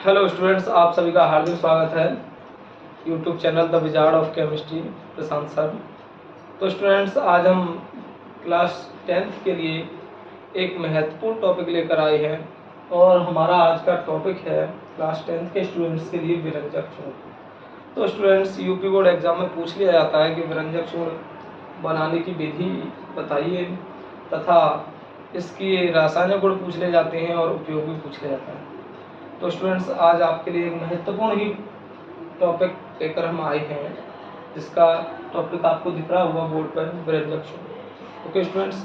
Hello students, आप सभी का हार्दिक स्वागत है YouTube channel the wizard of chemistry Prashant sir. तो स्टूडेंट्स, आज हम क्लास 10th के लिए एक महत्वपूर्ण टॉपिक लेकर आए हैं और हमारा आज का टॉपिक है क्लास 10th के स्टूडेंट्स के लिए विरंजक चूर्ण। तो स्टूडेंट्स, यूपी बोर्ड एग्जाम में पूछ लिया जाता है कि विरंजक चूर्ण बनाने की विधि बताइए तथा इसकी रासायनिक गुण पूछ ले जाते हैं और उपयोग भी पूछ लिया जाता है। तो स्टूडेंट्स, आज आपके लिए एक महत्वपूर्ण ही टॉपिक लेकर हम आए हैं, जिसका टॉपिक आपको दिख रहा होगा बोर्ड पर, विरंजक चूर्ण। ओके स्टूडेंट्स,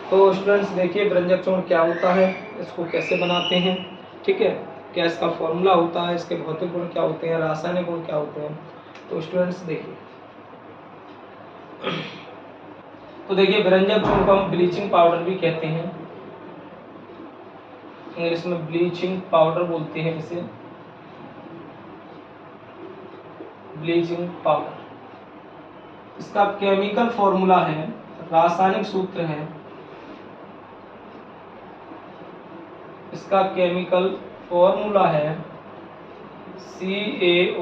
तो स्टूडेंट्स देखिए विरंजक चूर्ण क्या होता है, इसको कैसे बनाते हैं, ठीक है, क्या इसका फॉर्मूला होता है, इसके भौतिक गुण क्या होते हैं, रासायनिक गुण क्या होते हैं। तो स्टूडेंट्स देखिए, तो देखिए विरंजक चूर्ण को हम ब्लीचिंग पाउडर भी कहते हैं, इंग्लिश में ब्लीचिंग पाउडर बोलते हैं इसे, ब्लीचिंग पाउडर। इसका केमिकल फॉर्मूला है, रासायनिक सूत्र है, इसका केमिकल फॉर्मूला है CaOCl2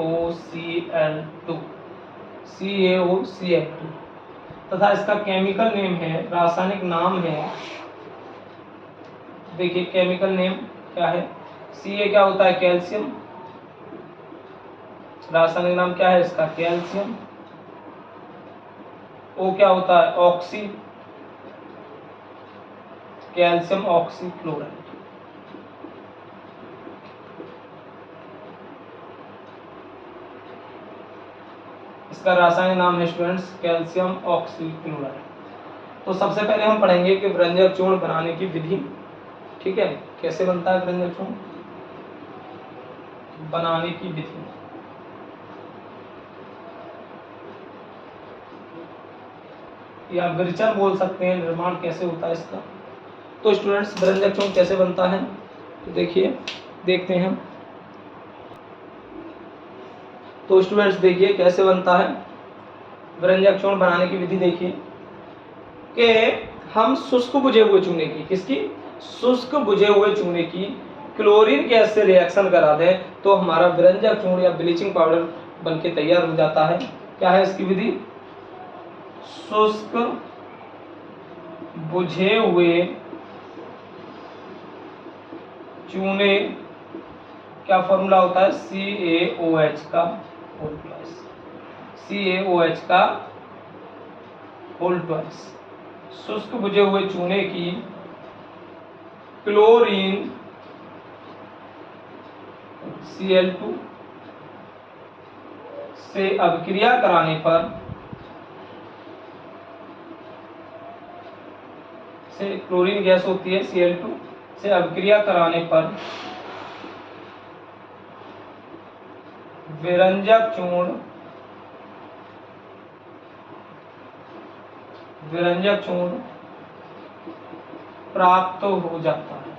CaOCl2 तथा इसका केमिकल नेम है, रासायनिक नाम है, देखिए केमिकल नेम क्या है, Ca क्या होता है, कैल्शियम, रासायनिक नाम क्या है इसका, कैल्शियम। O क्या होता है, ऑक्सी, कैल्शियम ऑक्सी क्लोराइड। इसका रासायनिक नाम है स्टूडेंट्स कैल्शियम ऑक्सी क्लोराइड। तो सबसे पहले हम पढ़ेंगे कि विरंजक चूर्ण बनाने की विधि, ठीक है, कैसे बनता है विरंजक चूर्ण बनाने की विधि। या विरचन बोल सकते हैं, निर्माण कैसे होता है इसका। तो स्टूडेंट्स विरंजक चूर्ण कैसे बनता है, तो देखिए देखते हैं हम। तो स्टूडेंट्स देखिए कैसे बनता है विरंजक चूर्ण बनाने की विधि। देखिए कि हम शुष्क बुझे हुए चूने की, किसकी, शुष्क बुझे हुए चूने की क्लोरीन गैस से रिएक्शन करा दें तो हमारा विरंजक चूर्ण या ब्लीचिंग पाउडर बनके तैयार हो जाता है। क्या है इसकी विधि, शुष्क बुझे हुए चूने, क्या फॉर्मूला होता है, CaOH का होल ट्वाइस, CaOH का होल ट्वाइस। शुष्क बुझे हुए चूने की क्लोरीन Cl2 से अभिक्रिया कराने पर, से क्लोरीन गैस होती है Cl2 से अभिक्रिया कराने पर विरंजक चूर्ण प्राप्त हो जाता है।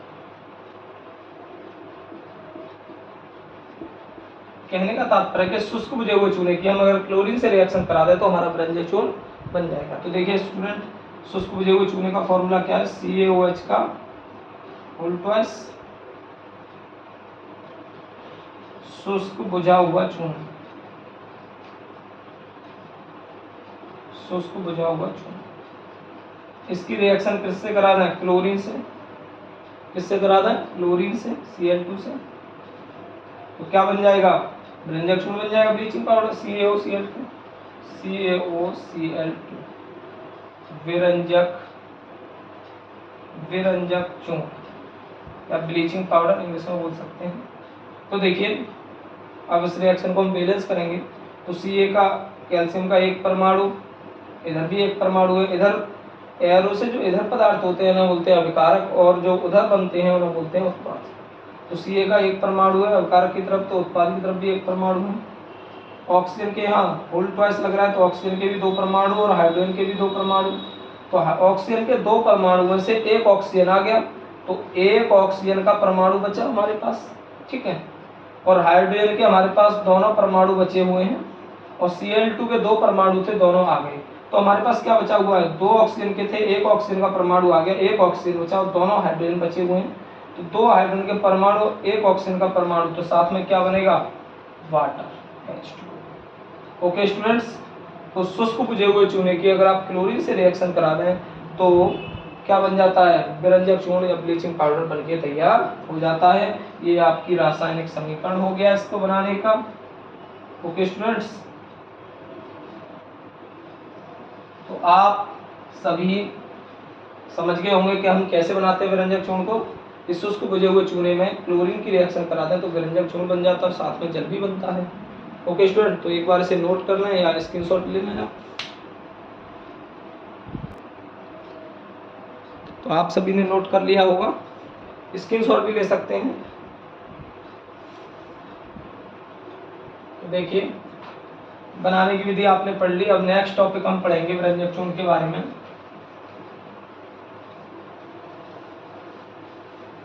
कहने का तात्पर्य कि शुष्क बुझे हुए चूने की हम अगर क्लोरीन से रिएक्शन करा दें तो हमारा विरंजक चूर्ण बन जाएगा। तो देखिए स्टूडेंट, शुष्क बुझे हुए चूने का फॉर्मूला क्या है, CaOH का होल ट्वाइस, शुष्क बुझा हुआ चूना, शुष्क बुझा हुआ चूना, इसकी रिएक्शन किससे करा दें, क्लोरीन से, किससे करा दें, क्लोरीन से, Cl2 से, तो क्या बन जाएगा, विरंजक चूर्ण बन जाएगा, ब्लीचिंग पाउडर CaOCl2, विरंजक चूर्ण या ब्लीचिंग पाउडर इंग्लिश में बोल सकते हैं। तो देखिए अब इस रिएक्शन को हम बैलेंस करेंगे तो Ca का, कैल्शियम का एक परमाणु, इधर भी एक परमाणु है, इधर एरो से जो इधर पदार्थ होते हैं उन्हें बोलते हैं अभिकारक और जो उधर बनते हैं उन्हें बोलते हैं उत्पाद। तो Ca का एक परमाणु है अभिकारक की तरफ, तो उत्पाद की तरफ भी एक परमाणु है। ऑक्सीजन के यहाँ होल ट्वाइस लग रहा है तो ऑक्सीजन के भी दो परमाणु और हाइड्रोजन के भी दो परमाणु। तो ऑक्सीजन के दो परमाणुओं से एक ऑक्सीजन आ गया तो एक ऑक्सीजन का परमाणु बचा हमारे पास, ठीक है, और हाइड्रोजन के हमारे पास दोनों परमाणु बचे हुए हैं और Cl2 के दो परमाणु थे, दोनों आ गए। तो हमारे पास क्या बचा हुआ है, दो ऑक्सीजन के थे, एक ऑक्सीजन का परमाणु आ गया, एक ऑक्सीजन बचा और दोनों हाइड्रोजन बचे हुए हैं। तो 2 हाइड्रोजन के परमाणु, 1 ऑक्सीजन का परमाणु, तो साथ में क्या बनेगा, वाटर H2। ओके स्टूडेंट्स, तो शुष्क बुझे हुए चूने की अगर आप क्लोरीन से रिएक्शन करा दें तो क्या बन जाता है, विरंजक चूर्ण या ब्लीचिंग पाउडर बनके तैयार हो जाता है। ये आपकी रासायनिक समीकरण हो गया इसको बनाने का। ओके स्टूडेंट्स, तो आप सभी समझ गए होंगे कि हम कैसे बनाते हैं विरंजक चूर्ण को। इस शुष्क बुझे हुए चूने में क्लोरीन की रिएक्शन कराते हैं तो विरंजक चूर्ण बन जाता है, साथ में जल भी बनता है। ओके स्टूडेंट, तो एक बार इसे नोट कर लें या स्क्रीनशॉट ले लेना। तो आप सभी ने नोट कर लिया होगा, स्क्रीनशॉट भी ले सकते हैं। तो देखिए, बनाने की विधि आपने पढ़ ली। अब नेक्स्ट टॉपिक हम पढ़ेंगे विरंजक चूर्ण के बारे में।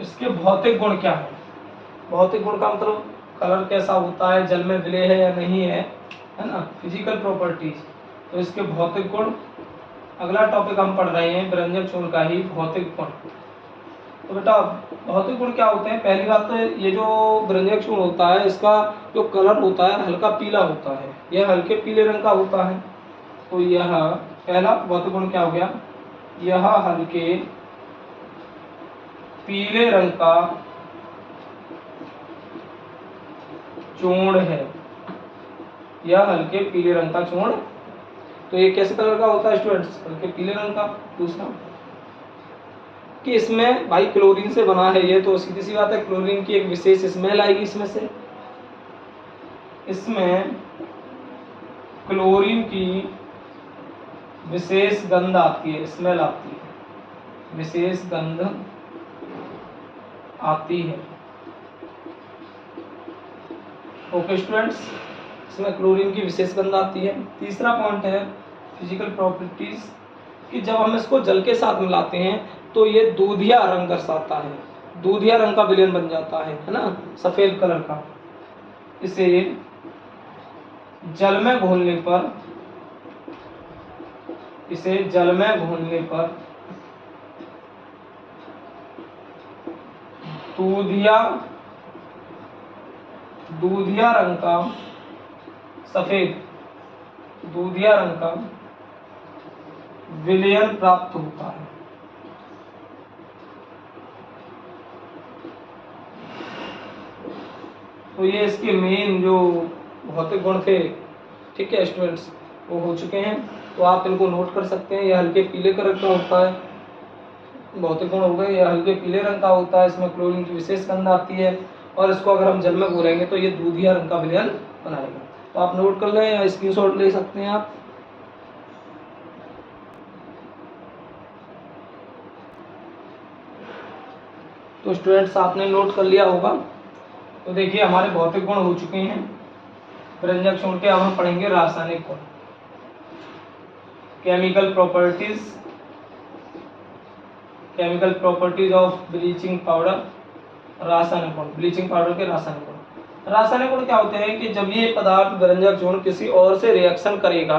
इसके भौतिक गुण क्या है। भौतिक गुण का मतलब कलर कैसा होता है, जल में विलय है या नहीं है ना, फिजिकल प्रॉपर्टीज। तो इसके भौतिक गुण, अगला टॉपिक हम पढ़ रहे हैं विरंजक चूर्ण का ही भौतिक गुण। तो बेटा भौतिक गुण क्या होते हैं, पहली बात तो ये जो विरंजक चूर्ण होता है इसका जो कलर होता है हल्का पीला होता है, यह हल्के पीले रंग का होता है। तो यह पहला भौतिक गुण क्या हो गया, यह हल्के पीले रंग का चूर्ण है, यह हल्के पीले रंग का चूर्ण। तो ये कैसे कलर का होता है स्टूडेंट्स, हल्के पीले रंग का। दूसरा कि इसमें भाई क्लोरीन से बना है ये, तो सीधी सी बात है क्लोरीन की एक विशेष स्मेल आएगी इसमें से, इसमें क्लोरीन की विशेष गंध आती है, स्मेल आती है, विशेष गंध आती है। ओके स्टूडेंट्स, इसमें क्लोरीन की विशेष गंध आती है। तीसरा पॉइंट है फिजिकल प्रॉपर्टीज, कि जब हम इसको जल के साथ मिलाते हैं तो ये दूधिया रंग दर्शाता है, दूधिया रंग का विलयन बन जाता है ना, सफेद कलर का। इसे जल में घोलने पर, इसे जल में घोलने पर दूधिया रंग का, सफेद दूधिया रंग का विलयन प्राप्त होता है। तो ये इसके मेन जो भौतिक गुण थे, ठीक है स्टूडेंट्स, वो हो चुके हैं। तो आप इनको नोट कर सकते हैं। यह हल्के पीले कलर का होता है, भौतिक गुण हो गए, यह हल्के पीले रंग का होता है, इसमें क्लोरीन की विशेष गंध आती है, और इसको अगर हम जल में घोलेंगे तो ये दूधिया रंग का विलयन बनाएगा। तो आप नोट कर लें या स्क्रीनशॉट ले सकते हैं आप। तो स्टूडेंट्स आपने नोट कर लिया होगा। तो देखिए हमारे भौतिक गुण हो चुके हैं विरंजक चूर्ण के। अब हम पढ़ेंगे रासायनिक गुण, chemical properties, chemical properties of bleaching powder. रासायनिक गुण, ब्लीचिंग पाउडर के रासायनिक गुण। रासायनिक गुण क्या होते हैं कि जब ये पदार्थ विरंजक चूर्ण किसी और से रिएक्शन करेगा,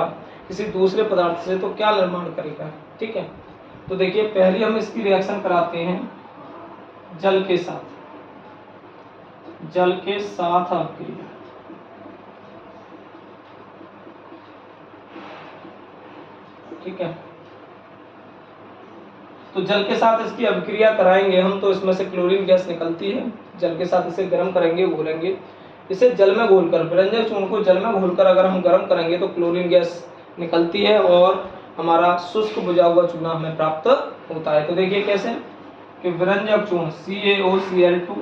किसी दूसरे पदार्थ से, तो क्या निर्माण करेगा, ठीक है। तो देखिए पहले हम इसकी रिएक्शन कराते हैं जल के साथ, जल के साथ अभिक्रिया, ठीक है। तो जल के साथ इसकी अभिक्रिया कराएंगे हम तो इसमें से क्लोरीन गैस निकलती है। जल के साथ इसे गर्म करेंगे, घोलेंगे। इसे जल में घोलकर, विरंजक चूर्ण को जल में घोलकर अगर हम गर्म करेंगे तो क्लोरीन गैस निकलती है और हमारा शुष्क बुझा हुआ चूना हमें प्राप्त होता है। तो देखिए कैसे कि विरंजक चूर्ण CaOCl2,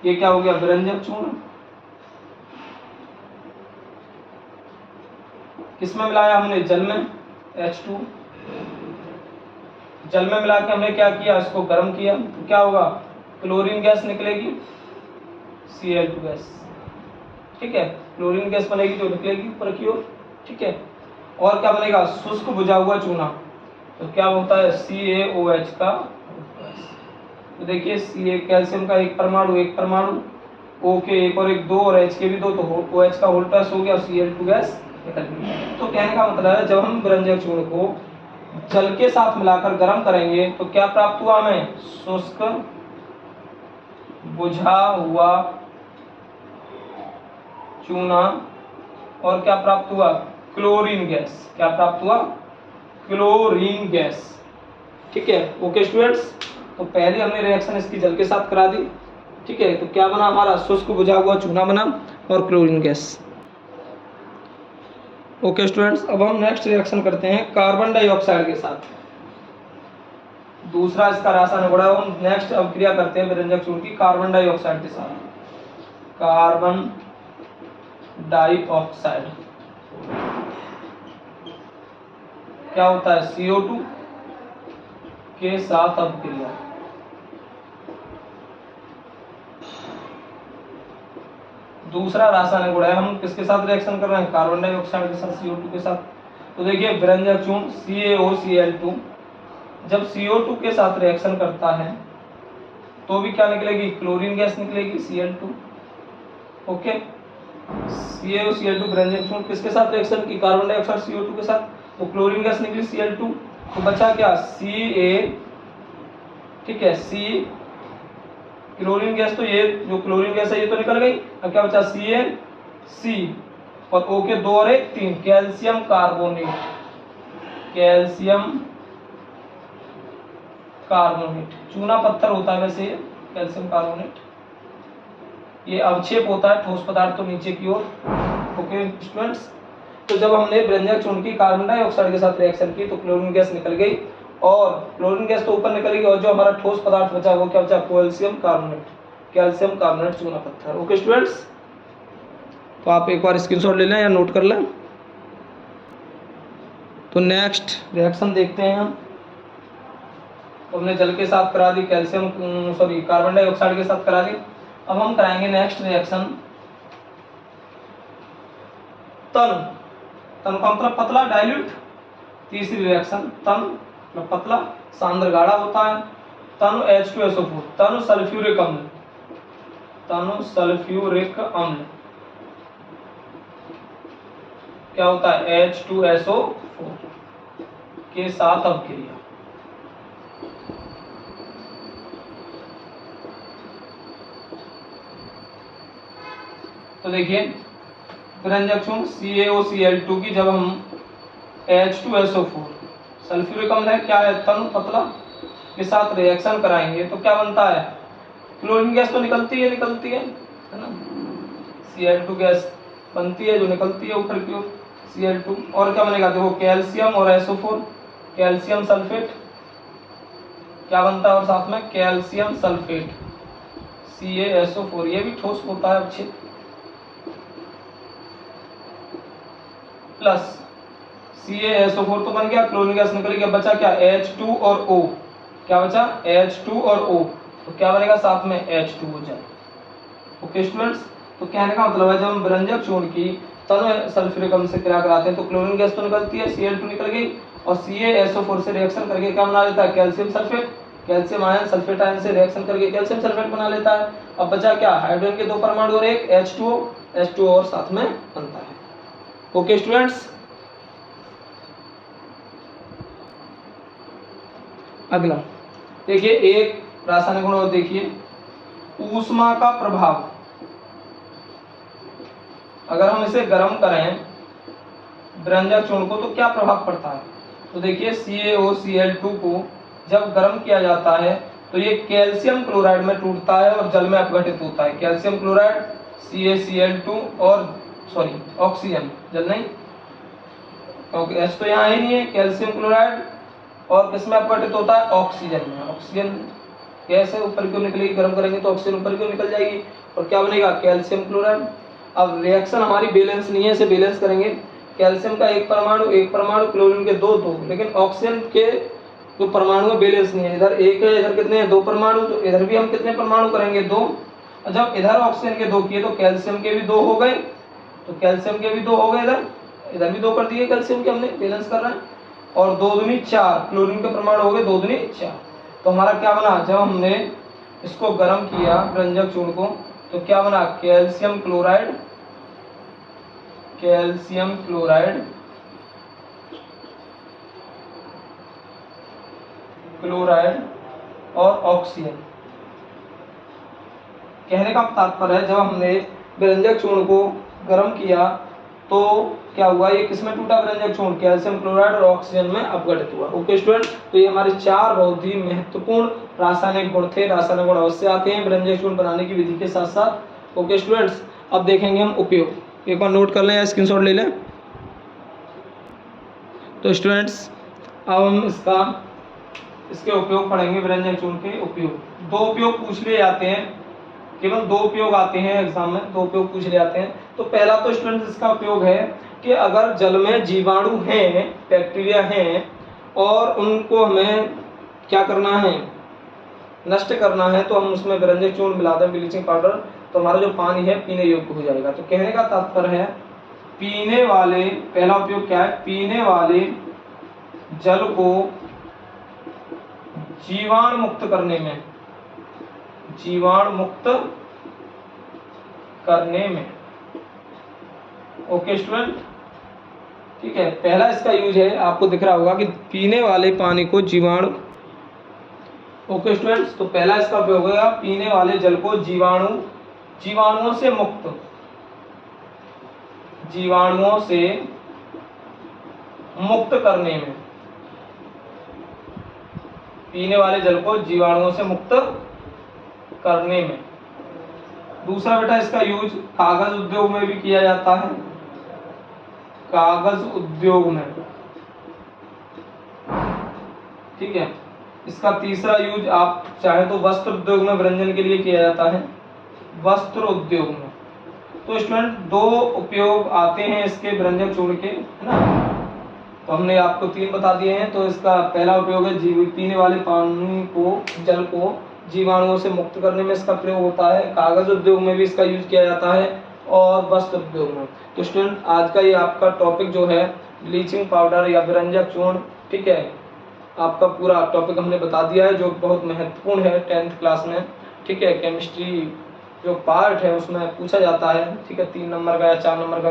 ये क्या हो गया विरंजक चूर्ण। किसमें मिलाया हमने, जल में, H2। जल में मिला के हमने क्या किया, इसको गर्म किया, तो क्या होगा, क्लोरीन गैस निकलेगी, Cl2 गैस, ठीक है। क्लोरीन गैस बनेगी तो निकलेगी ऊपर की ओर, ठीक है। और क्या बनेगा, शुष्क बुझा हुआ चूना, तो क्या होता है CaOH का। तो देखिए Ca कैल्शियम का एक परमाणु, O के एक और एक, 2 और H के भी 2, तो OH का होल प्लस हो गया, Cl2 गैस निकल गई। तो कहने का मतलब है जब हम विरंजक चूर्ण को जल के साथ मिलाकर गर्म करेंगे तो क्या प्राप्त हुआ हमें, शुष्क बुझा हुआ चूना और क्या प्राप्त हुआ, क्लोरीन गैस। क्या प्राप्त हुआ, क्लोरीन गैस। ठीक है, ओके स्टूडेंट्स। तो पहले हमने रिएक्शन इसकी जल के साथ करा दी। ठीक है, तो क्या बना हमारा, शुष्क बुझा हुआ चूना बना और क्लोरीन गैस। ओके स्टूडेंट्स, अब हम नेक्स्ट रिएक्शन करते हैं कार्बन डाइऑक्साइड के साथ। दूसरा इसका रासायनिक गुण है। हम नेक्स्ट अब क्रिया करते हैं विरंजक चूर्ण की कार्बन डाइऑक्साइड के साथ। कार्बन डाइऑक्साइड क्या होता है, CO2 के साथ अपक्रिया। दूसरा रासायनिक गुण है। हम किसके साथ रिएक्शन कर रहे हैं, कार्बन डाइऑक्साइड के साथ, CO2 के साथ। तो देखिए विरंजक चूर्ण CaOCl2 जब CO2 के साथ रिएक्शन करता है तो भी क्या निकलेगी, क्लोरीन गैस निकलेगी, Cl2। ओके, CaOCl2 विरंजक चूर्ण किसके साथ रिएक्शन की, कार्बन डाइऑक्साइड CO2 के साथ, तो क्लोरीन गैस निकली Cl2। तो बचा क्या, Ca। ठीक है, C क्लोरीन गैस, तो ये जो क्लोरीन गैस है ये तो निकल गई। अब क्या बचा, CaC और O के 2 और 1 3, कैल्शियम कार्बोनेट। कैल्शियम कार्बोनेट चूना पत्थर होता है वैसे ये कैल्शियम कार्बोनेट। ये अवक्षेप होता है, ठोस पदार्थ तो नीचे की ओर। ओके स्टूडेंट्स, तो जब हमने विरंजक चूर्ण की कार्बन डाइऑक्साइड के साथ रिएक्शन की तो क्लोरीन गैस निकल गई और क्लोरीन गैस तो ऊपर निकल गई और जो हमारा ठोस पदार्थ बचा वो क्या बचा, कैल्शियम कार्बोनेट। कैल्शियम कार्बोनेट चूना पत्थर। ओके स्टूडेंट्स, तो आप एक बार स्क्रीनशॉट ले लें या नोट कर लें। तो नेक्स्ट रिएक्शन देखते हैं हम। तो हमने जल के साथ करा दी, कार्बन डाइऑक्साइड के साथ करा दी। अब हम कराएंगे नेक्स्ट रिएक्शन तन। तन का मतलब पतला, डाइल्यूट। तीसरी रिएक्शन तन मतलब पतला, सांद्र गाढ़ा होता है। तनु H2SO4, तनु सल्फ्यूरिक अम्ल। तनु सल्फ्यूरिक अम्ल क्या होता है, H2SO4 के साथ अपक्रिया। तो देखिए विरंजक चूर्ण CaOCl2 की जब हम H2SO4 सल्फ्यूरिक अम्ल है, क्या है, तनु पतला के साथ रिएक्शन कराएंगे तो क्या बनता है, क्लोरीन गैस तो निकलती है ना। Cl2 गैस बनती है जो निकलती है ऊपर की ओर, Cl2। और क्या बनेगा, देखो कैल्शियम और SO4, कैल्शियम सल्फेट क्या बनता है और साथ में कैल्शियम सल्फेट CaSO4, ये भी ठोस होता है अच्छे, प्लस CaSO4 तो बन गया, क्लोरीन गैस निकल गया, बचा क्या, H2 और O। क्या बचा, H2 और O, तो क्या बनेगा साथ में H2 हो जाए। ओके स्टूडेंट्स, तो कहने का मतलब है जब हम विरंजक चूर्ण की तनु सल्फ्यूरिक अम्ल से क्रिया कराते हैं तो क्लोरीन गैस तो निकलती है, Cl2 निकल गई और CaSO4 से रिएक्शन करके क्या बना लेता है, calcium sulphate. Calcium ion sulphate ion से रिएक्शन करके कैल्शियम सल्फेट बना लेता है। अब बचा क्या, हाइड्रोजन के 2 परमाणु और एक H2O और साथ में बनता है। ओके स्टूडेंट्स, अगला देखिए एक रासायनिक गुण और देखिए, ऊष्मा का प्रभाव। अगर हम इसे गर्म करें विरंजक चूर्ण को तो क्या प्रभाव पड़ता है, तो देखिए CaOCl2 को जब गर्म किया जाता है तो ये कैल्शियम क्लोराइड में टूटता है और जल में अपघटित होता है। कैल्शियम क्लोराइड CaCl2 और ऑक्सीजन, जल नहीं, क्योंकि H तो यहाँ ही नहीं है, कैल्शियम क्लोराइड और किसमें अपघटित होता है, ऑक्सीजन में। ऑक्सीजन गैस है, ऊपर क्यों निकलेगी, गर्म करेंगे तो ऑक्सीजन ऊपर क्यों निकल जाएगी और क्या बनेगा, कैल्शियम क्लोराइड। अब रिएक्शन हमारी बैलेंस नहीं है, इसे बैलेंस करेंगे। कैल्शियम का एक परमाणु, क्लोरीन के 2, लेकिन ऑक्सीजन के जो परमाणु है बैलेंस नहीं है, इधर एक है, इधर कितने हैं, 2 परमाणु, तो इधर भी हम कितने परमाणु करेंगे, 2। और जब इधर ऑक्सीजन के 2 किए तो कैल्शियम के भी 2 हो गए, तो कैल्शियम के भी 2 हो गए, इधर भी 2 कर दिए कैल्शियम के, हमने बैलेंस कर रहे हैं। और 2 दूनी 4, क्लोरीन के परमाणु हो गए 2 दूनी 4। तो हमारा क्या बना, जब हमने इसको गर्म किया विरंजक चूर्ण को तो क्या बना, कैल्शियम क्लोराइड और ऑक्सीजन। कहने का तात्पर्य है जब हमने व्यंजक चूर्ण को गर्म किया तो क्या हुआ, ये किसमें टूटा, व्यंजक चूर्ण कैल्शियम क्लोराइड और ऑक्सीजन में अपघटित हुआ। ओके स्टूडेंट, तो ये हमारे 4 बहुत ही महत्वपूर्ण रासायनिक गुण थे। रासायनिक गुण अवश्य आते हैं व्यंजक चूर्ण बनाने की विधि के साथ साथ। ओके स्टूडेंट्स, अब देखेंगे हम उपयोग, एक बार नोट कर लें या स्क्रीनशॉट ले लें। तो स्टूडेंट्स अब हम इसके उपयोग पढ़ेंगे, व्यंजक चूर्ण के उपयोग। 2 उपयोग पूछ लिए जाते हैं, केवल 2 उपयोग आते हैं एग्जाम में, 2 उपयोग पूछ लिए जाते हैं। तो पहला तो स्टूडेंट्स इसका उपयोग है कि अगर जल में जीवाणु हैं, बैक्टीरिया हैं और उनको हमें क्या करना है, नष्ट करना है, तो हम उसमें व्यंजक चूर्ण मिला दें, ब्लीचिंग पाउडर, तो हमारा जो पानी है पीने योग्य हो जाएगा। तो कहने का तात्पर्य है पीने वाले, पहला उपयोग क्या है, पीने वाले जल को जीवाणु मुक्त करने में, जीवाणु मुक्त करने में। ओके स्टूडेंट, ठीक है, पहला इसका यूज है, आपको दिख रहा होगा कि पीने वाले पानी को जीवाणु। ओके स्टूडेंट्स, तो पहला इसका उपयोग होगा पीने वाले जल को जीवाणुओं से मुक्त, जीवाणुओं से मुक्त करने में, पीने वाले जल को जीवाणुओं से मुक्त करने में। दूसरा बेटा इसका यूज कागज उद्योग में भी किया जाता है, कागज उद्योग में, ठीक है। इसका तीसरा यूज आप चाहे तो वस्त्र उद्योग में व्यंजन के लिए किया जाता है, वस्त्र उद्योग में। तो स्टूडेंट 2 उपयोग आते हैं इसके व्यंजक चूर्ण के, है ना। तो हमने आपको 3 बता दिए हैं। तो इसका पहला उपयोग है पीने वाले पानी को, जल को जीवाणुओं से मुक्त करने में इसका प्रयोग होता है, कागज उद्योग में भी इसका यूज किया जाता है और वस्त्र उद्योग में। तो स्टूडेंट आज का ये आपका टॉपिक जो है ब्लीचिंग पाउडर या व्यंजक चूर्ण, ठीक है, आपका पूरा टॉपिक हमने बता दिया है जो बहुत महत्वपूर्ण है 10th क्लास में, ठीक है। केमिस्ट्री जो पार्ट है उसमें पूछा जाता है, ठीक है, 3 नंबर का या 4 नंबर का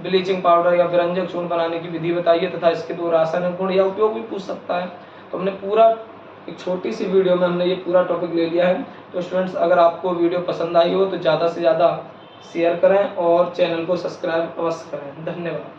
ब्लीचिंग पाउडर या व्यंजक चूर्ण बनाने की विधि बताइए तथा इसके 2 रासायनिक गुण या उपयोग भी पूछ सकता है। तो हमने पूरा एक छोटी सी वीडियो में हमने ये पूरा टॉपिक ले लिया है। तो स्टूडेंट्स अगर आपको वीडियो पसंद आई हो तो ज़्यादा से ज़्यादा शेयर करें और चैनल को सब्सक्राइब अवश्य करें। धन्यवाद।